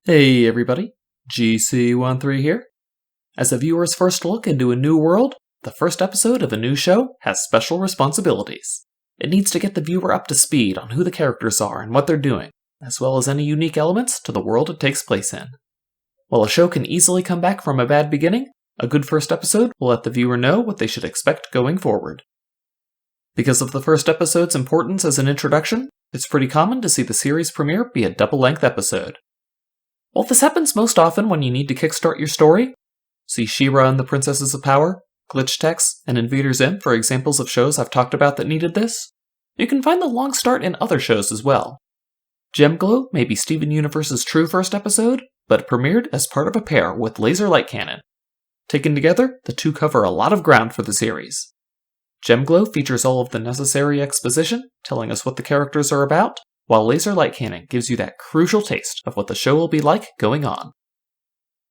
Hey everybody, GC13 here. As a viewer's first look into a new world, the first episode of a new show has special responsibilities. It needs to get the viewer up to speed on who the characters are and what they're doing, as well as any unique elements to the world it takes place in. While a show can easily come back from a bad beginning, a good first episode will let the viewer know what they should expect going forward. Because of the first episode's importance as an introduction, it's pretty common to see the series premiere be a double-length episode. While this happens most often when you need to kickstart your story, see She-Ra and the Princesses of Power, Glitch Techs, and Invader Zim for examples of shows I've talked about that needed this, you can find the long start in other shows as well. Gemglow may be Steven Universe's true first episode, but premiered as part of a pair with Laser Light Cannon. Taken together, the two cover a lot of ground for the series. Gemglow features all of the necessary exposition, telling us what the characters are about, while Laser Light Cannon gives you that crucial taste of what the show will be like going on.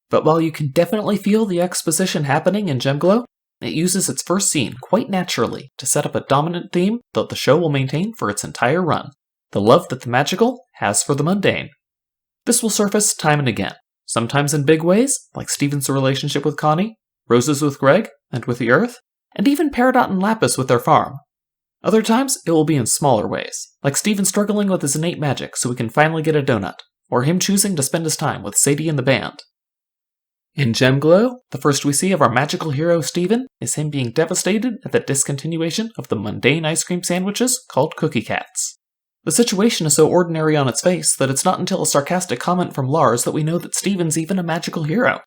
But while you can definitely feel the exposition happening in Gemglow, it uses its first scene quite naturally to set up a dominant theme that the show will maintain for its entire run: the love that the magical has for the mundane. This will surface time and again, sometimes in big ways, like Steven's relationship with Connie, Rose's with Greg, and with the Earth, and even Peridot and Lapis with their farm. Other times, it will be in smaller ways, like Steven struggling with his innate magic so he can finally get a donut, or him choosing to spend his time with Sadie and the band. In Gemglow, the first we see of our magical hero Steven is him being devastated at the discontinuation of the mundane ice cream sandwiches called Cookie Cats. The situation is so ordinary on its face that it's not until a sarcastic comment from Lars that we know that Steven's even a magical hero.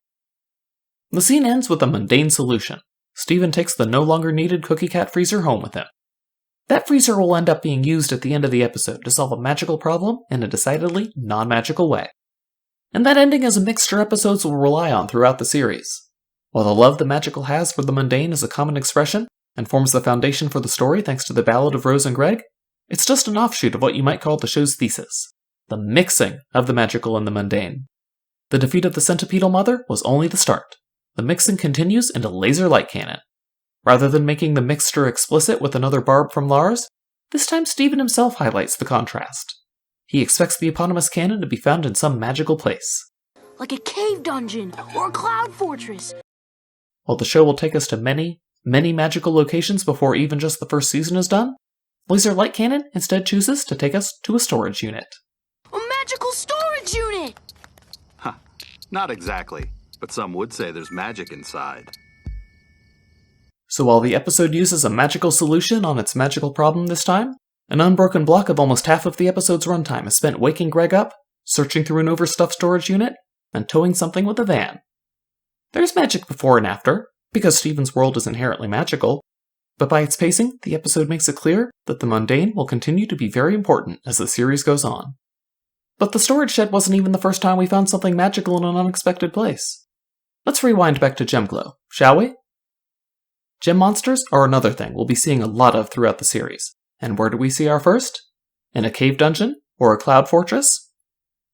The scene ends with a mundane solution. Steven takes the no longer needed Cookie Cat freezer home with him. That freezer will end up being used at the end of the episode to solve a magical problem in a decidedly non-magical way. And that ending is a mixture episodes will rely on throughout the series. While the love the magical has for the mundane is a common expression, and forms the foundation for the story thanks to the Ballad of Rose and Greg, it's just an offshoot of what you might call the show's thesis: the mixing of the magical and the mundane. The defeat of the Centipedal Mother was only the start. The mixing continues into Laser Light Cannon. Rather than making the mixture explicit with another barb from Lars, this time Steven himself highlights the contrast. He expects the eponymous cannon to be found in some magical place. Like a cave dungeon or a cloud fortress. While the show will take us to many, many magical locations before even just the first season is done, Laser Light Cannon instead chooses to take us to a storage unit. A magical storage unit! Huh, not exactly, but some would say there's magic inside. So while the episode uses a magical solution on its magical problem this time, an unbroken block of almost half of the episode's runtime is spent waking Greg up, searching through an overstuffed storage unit, and towing something with a van. There's magic before and after, because Steven's world is inherently magical, but by its pacing, the episode makes it clear that the mundane will continue to be very important as the series goes on. But the storage shed wasn't even the first time we found something magical in an unexpected place. Let's rewind back to Gemglow, shall we? Gem monsters are another thing we'll be seeing a lot of throughout the series. And where do we see our first? In a cave dungeon? Or a cloud fortress?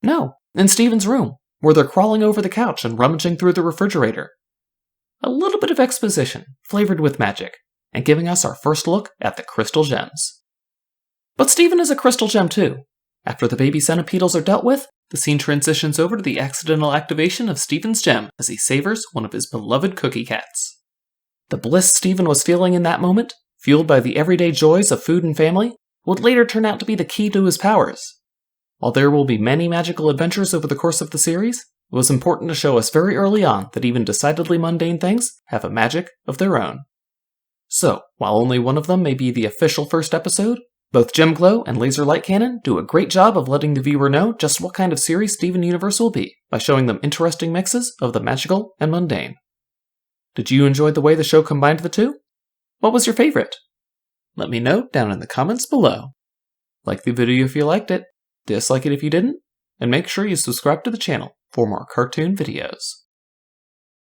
No, in Steven's room, where they're crawling over the couch and rummaging through the refrigerator. A little bit of exposition, flavored with magic, and giving us our first look at the crystal gems. But Steven is a crystal gem too. After the baby centipedals are dealt with, the scene transitions over to the accidental activation of Steven's gem as he savors one of his beloved Cookie Cats. The bliss Steven was feeling in that moment, fueled by the everyday joys of food and family, would later turn out to be the key to his powers. While there will be many magical adventures over the course of the series, it was important to show us very early on that even decidedly mundane things have a magic of their own. So, while only one of them may be the official first episode, both Gemglow and Laser Light Cannon do a great job of letting the viewer know just what kind of series Steven Universe will be, by showing them interesting mixes of the magical and mundane. Did you enjoy the way the show combined the two? What was your favorite? Let me know down in the comments below. Like the video if you liked it, dislike it if you didn't, and make sure you subscribe to the channel for more cartoon videos.